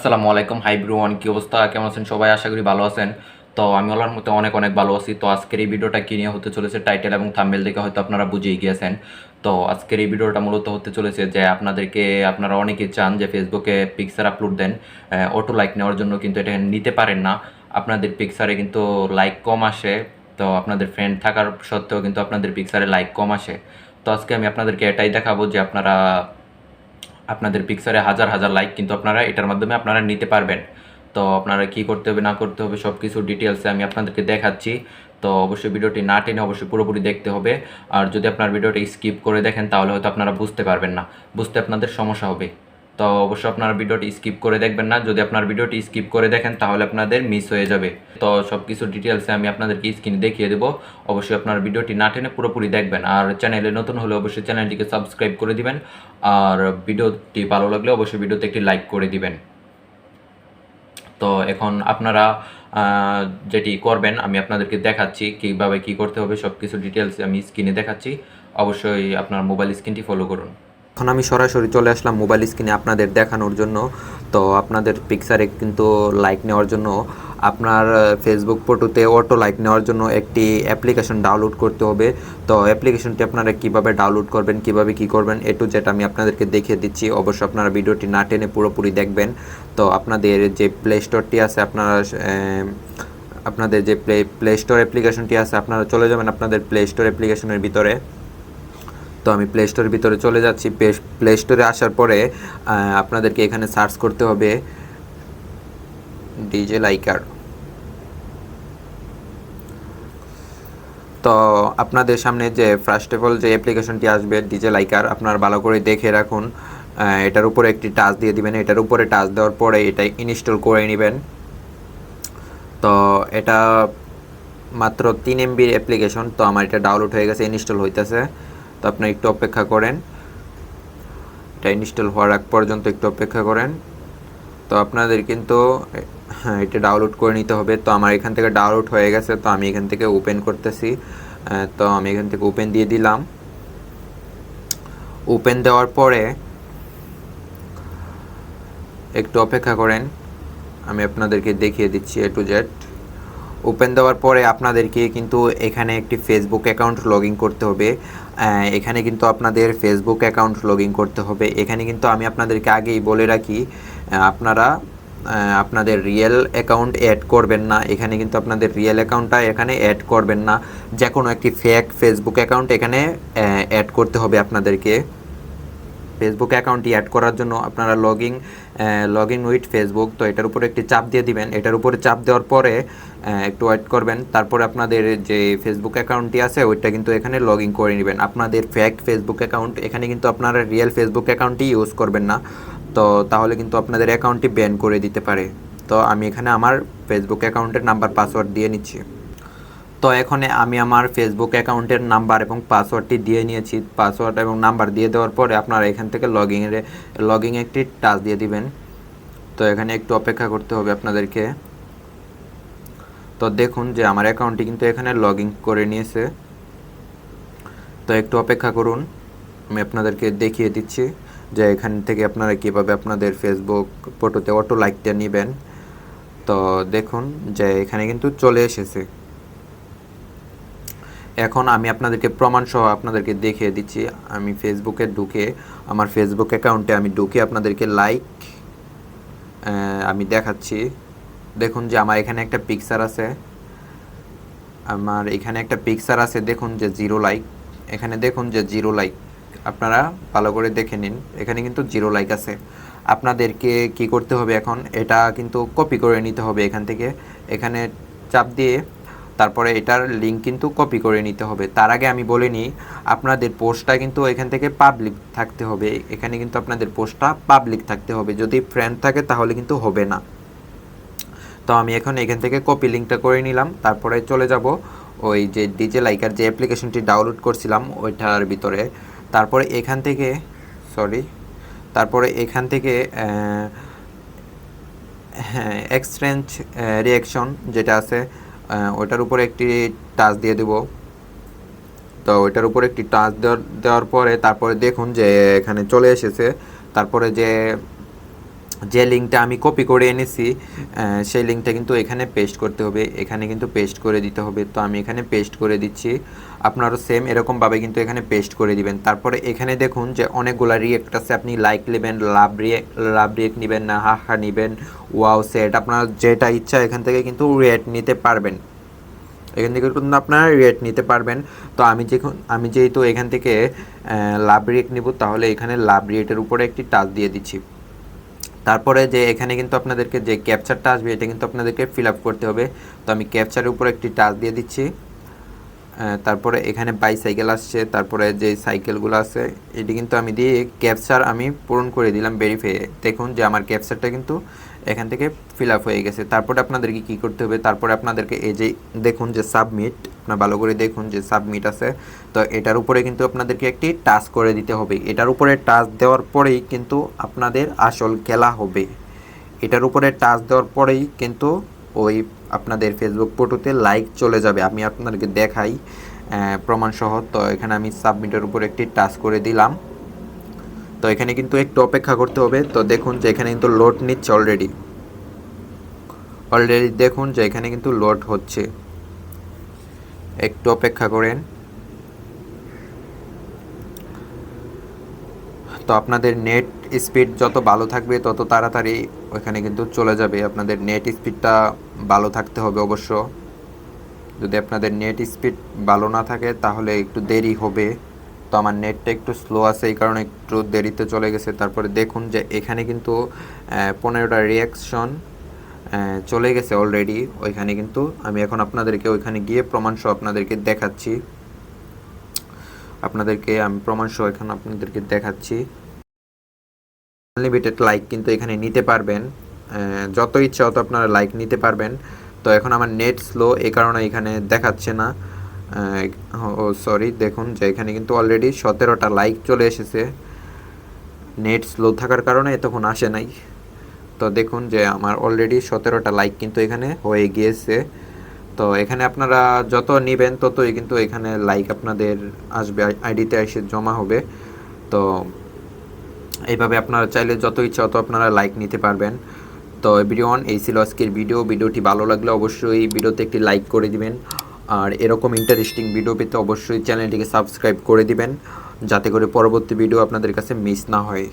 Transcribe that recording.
আসসালামু আলাইকুম, হাই ব্রুয়ান, কি অবস্থা? কেমন আছেন সবাই? আশা করি ভালো আছেন। তো আমি আল্লাহর মতে অনেক অনেক ভালো আছি। তো আজকের এই ভিডিওটা কি নিয়ে হতে চলেছে, টাইটেল এবং থাম্বনেল দেখে হয়তো আপনারা বুঝেই গিয়েছেন। তো আজকের এই ভিডিওটা মূলত হতে চলেছে যে আপনারা অনেকেই চান যে ফেসবুকে পিকচার আপলোড দেন, অটো লাইক নেওয়ার জন্য, কিন্তু এটা নিতে পারেন না। আপনাদের পিকচারে কিন্তু লাইক কম আসে। তো আপনাদের ফ্রেন্ড থাকার সত্ত্বেও কিন্তু আপনাদের পিকচারে লাইক কম আসে। তো আজকে আমি আপনাদেরকে এটাই দেখাবো যে আপনাদের পিকচারে হাজার হাজার লাইক কিন্তু আপনারা এটার মাধ্যমে আপনারা নিতে পারবেন। তো আপনারা কি করতে হবে না করতে হবে সব কিছু ডিটেলসে আমি আপনাদেরকে দেখাচ্ছি। তো অবশ্যই ভিডিওটি না টেনে অবশ্যই পুরোপুরি দেখতে হবে। আর যদি আপনার ভিডিওটি স্কিপ করে দেখেন তাহলে হয়তো আপনারা বুঝতে পারবেন না, বুঝতে আপনাদের সমস্যা হবে। তো অবশ্যই আপনার ভিডিওটি স্কিপ করে দেখবেন না। যদি আপনার ভিডিওটি স্কিপ করে দেখেন তাহলে আপনাদের মিস হয়ে যাবে। তো সব কিছু ডিটেলসে আমি আপনাদেরকে স্ক্রিনে দেখিয়ে দেবো। অবশ্যই আপনার ভিডিওটি না টেনে পুরোপুরি দেখবেন। আর চ্যানেলে নতুন হলে অবশ্যই চ্যানেলটিকে সাবস্ক্রাইব করে দিবেন। আর ভিডিওটি ভালো লাগলে অবশ্যই ভিডিওতে একটি লাইক করে দিবেন। তো এখন আপনারা যেটি করবেন আমি আপনাদেরকে দেখাচ্ছি কীভাবে কী করতে হবে, সব কিছু ডিটেলস আমি স্ক্রিনে দেখাচ্ছি। অবশ্যই আপনার মোবাইল স্ক্রিনটি ফলো করুন। এখন আমি সরাসরি চলে আসলাম মোবাইল স্ক্রিনে আপনাদের দেখানোর জন্য। তো আপনাদের পিকচারে কিন্তু লাইক নেওয়ার জন্য আপনার ফেসবুক ফটোতে অটো লাইক নেওয়ার জন্য একটি অ্যাপ্লিকেশন ডাউনলোড করতে হবে। তো অ্যাপ্লিকেশনটি আপনারা কিভাবে ডাউনলোড করবেন, কিভাবে কি করবেন, এ টু জেড আমি আপনাদেরকে দেখিয়ে দিচ্ছি। অবশ্যই আপনারা ভিডিওটি না টেনে পুরোপুরি দেখবেন। তো আপনাদের যে প্লে স্টোরটি আছে আপনাদের যে প্লে স্টোর অ্যাপ্লিকেশনটি আছে আপনারা চলে যাবেন আপনাদের প্লে স্টোর অ্যাপ্লিকেশনের ভিতরে। তো আমি প্লে স্টোরের ভিতরে চলে যাচ্ছি। প্লে স্টোরে আসার পরে আপনাদেরকে এখানে সার্চ করতে হবে ডিজে লাইকার। তো আপনাদের সামনে যে ফার্স্ট অফ অল যে অ্যাপ্লিকেশনটি আসবে ডিজে লাইকার, আপনারা ভালো করে দেখে রাখুন। এটার উপরে একটি টাচ দিয়ে দিবেন। এটার উপরে টাচ দেওয়ার পরে এটা ইনস্টল করে নেবেন। তো এটা মাত্র 3 MBর অ্যাপ্লিকেশন। তো আমার এটা ডাউনলোড হয়ে গেছে, ইনস্টল হইতেছে। তো আপনি একটু অপেক্ষা করেন, এটা ইনস্টল হওয়ার আগ পর্যন্ত একটু অপেক্ষা করেন। তো আপনাদের কিন্তু এটা ডাউনলোড করে নিতে হবে। তো আমার এখান থেকে ডাউনলোড হয়ে গেছে। তো আমি এখান থেকে ওপেন করতেছি। তো আমি এখান থেকে ওপেন দিয়ে দিলাম। ওপেন দেওয়ার পরে একটু অপেক্ষা করেন, আমি আপনাদেরকে দেখিয়ে দিচ্ছি এ টু জেড। ওপেন দেওয়ার পরে আপনাদেরকে কিন্তু এখানে একটি ফেসবুক অ্যাকাউন্ট লগ ইন করতে হবে। এখানে কিন্তু আপনাদের ফেসবুক অ্যাকাউন্ট লগ ইন করতে হবে। এখানে কিন্তু আমি আপনাদেরকে আগেই বলে রাখি, আপনারা আপনাদের রিয়েল অ্যাকাউন্ট অ্যাড করবেন না। এখানে কিন্তু আপনাদের রিয়েল অ্যাকাউন্টটা এখানে অ্যাড করবেন না। যে কোনো একটি ফেক ফেসবুক অ্যাকাউন্ট এখানে অ্যাড করতে হবে আপনাদেরকে। ফেসবুক অ্যাকাউন্টটি অ্যাড করার জন্য আপনারা লগ ইন উইথ ফেসবুক, তো এটার উপরে একটি চাপ দিয়ে দিবেন। এটার উপরে চাপ দেওয়ার পরে একটু ওয়েট করবেন। তারপরে আপনাদের যে ফেসবুক অ্যাকাউন্টটি আছে ওইটা কিন্তু এখানে লগ ইন করে নেবেন। আপনাদের ফেক ফেসবুক অ্যাকাউন্ট, এখানে কিন্তু আপনারা রিয়েল ফেসবুক অ্যাকাউন্টটি ইউজ করবেন না। তো তাহলে কিন্তু আপনাদের অ্যাকাউন্টটি ব্যান করে দিতে পারে। তো আমি এখানে আমার ফেসবুক অ্যাকাউন্টের নাম্বার পাসওয়ার্ড দিয়ে নিচ্ছি। তো এখানে আমি আমার ফেসবুক অ্যাকাউন্টের নাম্বার এবং পাসওয়ার্ডটি দিয়ে নিয়েছি। পাসওয়ার্ড এবং নাম্বার দিয়ে দেওয়ার পরে আপনারা এখান থেকে লগইন একটি টাচ দিয়ে দিবেন। তো এখানে একটু অপেক্ষা করতে হবে আপনাদেরকে। তো দেখুন যে আমার অ্যাকাউন্টটি কিন্তু এখানে লগ ইন করে নিয়েছে। তো একটু অপেক্ষা করুন, আমি আপনাদেরকে দেখিয়ে দিচ্ছি যে এখান থেকে আপনারা কীভাবে আপনাদের ফেসবুক ফটোতে অটো লাইকটা নেবেন। তো দেখুন যে এখানে কিন্তু চলে এসেছে। এখন আমি আপনাদেরকে প্রমাণ সহ আপনাদেরকে দেখিয়ে দিচ্ছি। আমি ফেসবুকে ঢুকে আমার ফেসবুক অ্যাকাউন্টে আমি ঢুকে আপনাদেরকে আমি দেখাচ্ছি। দেখুন যে আমার এখানে একটা পিকচার আছে, দেখুন যে 0 লাইক। এখানে দেখুন যে 0 লাইক, আপনারা ভালো করে দেখে নিন। এখানে কিন্তু 0 লাইক আছে। আপনাদেরকে কি করতে হবে, এখন এটা কিন্তু কপি করে নিতে হবে এখান থেকে। এখানে চাপ দিয়ে তারপরে এটার লিঙ্ক কিন্তু কপি করে নিতে হবে। তার আগে আমি বলে নিই, আপনাদের পোস্টটা কিন্তু এখান থেকে পাবলিক থাকতে হবে। এখানে কিন্তু আপনাদের পোস্টটা পাবলিক থাকতে হবে। যদি ফ্রেন্ড থাকে তাহলে কিন্তু হবে না। তো আমি এখন এখান থেকে কপি লিঙ্কটা করে নিলাম। তারপরে চলে যাব ওই যে ডিজে লাইকার যে অ্যাপ্লিকেশনটি ডাউনলোড করছিলাম ওইটার ভিতরে। তারপরে এখান থেকে এক্সচেঞ্জ রিঅ্যাকশন যেটা আছে ওইটার উপরে একটি টাচ দিয়ে দেব। তো ওইটার উপরে একটি টাচ দেওয়ার পরে তারপরে দেখুন যে এখানে চলে এসেছে। তারপরে যে যে লিঙ্কটা আমি কপি করে এনেছি সেই লিঙ্কটা কিন্তু এখানে পেস্ট করতে হবে, এখানে কিন্তু পেস্ট করে দিতে হবে। তো আমি এখানে পেস্ট করে দিচ্ছি, আপনারও সেম এরকমভাবে কিন্তু এখানে পেস্ট করে দিবেন। তারপরে এখানে দেখুন যে অনেকগুলো রিয়েক্ট আছে, আপনি লাইক নেবেন, লাভ রিয়েক্ট নেবেন না হাহা নেবেন, ওয়াও সেট, আপনার যেটা ইচ্ছা এখান থেকে কিন্তু রিয়েক্ট নিতে পারবেন, এখান থেকে কিন্তু আপনারা রেট নিতে পারবেন। তো আমি যেহেতু এখান থেকে লাভ রেট নিব, তাহলে এখানে লাভ রেটের উপরে একটি টাচ দিয়ে দিচ্ছি। তারপরে যে এখানে কিন্তু আপনাদেরকে যে ক্যাপচারটা আসবে এটা কিন্তু আপনাদেরকে ফিল আপ করতে হবে। তো আমি ক্যাপচারের উপরে একটি টাচ দিয়ে দিচ্ছি। তারপরে এখানে বাইসাইকেল আসছে, তারপরে যে সাইকেলগুলো আছে এটি কিন্তু আমি দিয়ে ক্যাপচার আমি পূরণ করে দিলাম ভেরিফাই। দেখুন যে আমার ক্যাপচারটা কিন্তু এখান থেকে ফিল আপ হয়ে গেছে। তারপরে আপনাদেরকে কী করতে হবে, তারপরে আপনাদেরকে এই যে দেখুন যে সাবমিট, আপনার ভালো করে দেখুন যে সাবমিট আছে। তো এটার উপরে কিন্তু আপনাদেরকে একটি টাচ করে দিতে হবে। এটার উপরে টাচ দেওয়ার পরেই কিন্তু আপনাদের আসল খেলা হবে। এটার উপরে টাচ দেওয়ার পরেই কিন্তু ওই আপনাদের ফেসবুক ফটোতে লাইক চলে যাবে। আমি আপনাদেরকে দেখাই প্রমাণসহ। তো এখানে আমি সাবমিটের উপর একটি টাচ করে দিলাম। তো এখানে কিন্তু একটু অপেক্ষা করতে হবে। তো দেখুন যে এখানে কিন্তু লোড নিচ্ছে অলরেডি দেখুন যে এখানে কিন্তু লোড হচ্ছে, একটু অপেক্ষা করেন। তো আপনাদের নেট স্পিড যত ভালো থাকবে তত তাড়াতাড়ি ওখানে কিন্তু চলে যাবে। আপনাদের নেট স্পিডটা ভালো থাকতে হবে অবশ্য। যদি আপনাদের নেট স্পিড ভালো না থাকে তাহলে একটু দেরি হবে। তো আমার নেটটা একটু স্লো আছে, এই কারণে একটু দেরিতে চলে গেছে। তারপরে দেখুন যে এখানে কিন্তু 15টা রিয়াকশন চলে গেছে অলরেডি ওইখানে। কিন্তু আমি এখন আপনাদেরকে ওইখানে গিয়ে প্রমাণসহ আপনাদেরকে দেখাচ্ছি। আমি প্রমাণসহ এখানে আপনাদেরকে দেখাচ্ছি। আনলিমিটেড লাইক কিন্তু এখানে নিতে পারবেন, যত ইচ্ছা তত আপনারা লাইক নিতে পারবেন। তো এখন আমার নেট স্লো, এই কারণে এখানে দেখাচ্ছে না। ও সরি, দেখুন যে এখানে কিন্তু অলরেডি 17টা লাইক চলে এসেছে। নেট স্লো থাকার কারণে তখন আসে নাই। তো দেখুন যে আমার অলরেডি 17টা লাইক কিন্তু এখানে হয়ে গিয়েছে। তো এখানে আপনারা যত নেবেন ততই কিন্তু এখানে লাইক আপনাদের আসবে, আইডিতে এসে জমা হবে। তো এইভাবে আপনারা চাইলে যত ইচ্ছা তত আপনারা লাইক নিতে পারবেন। তো এভরিওয়ান, এই ছিল আজকের ভিডিওটি ভালো লাগলে অবশ্যই ভিডিওতে একটি লাইক করে দিবেন। আর এরকম ইন্টারেস্টিং ভিডিও পেতে অবশ্যই চ্যানেলটিকে সাবস্ক্রাইব করে দিবেন, যাতে করে পরবর্তী ভিডিও আপনাদের কাছে মিস না হয়।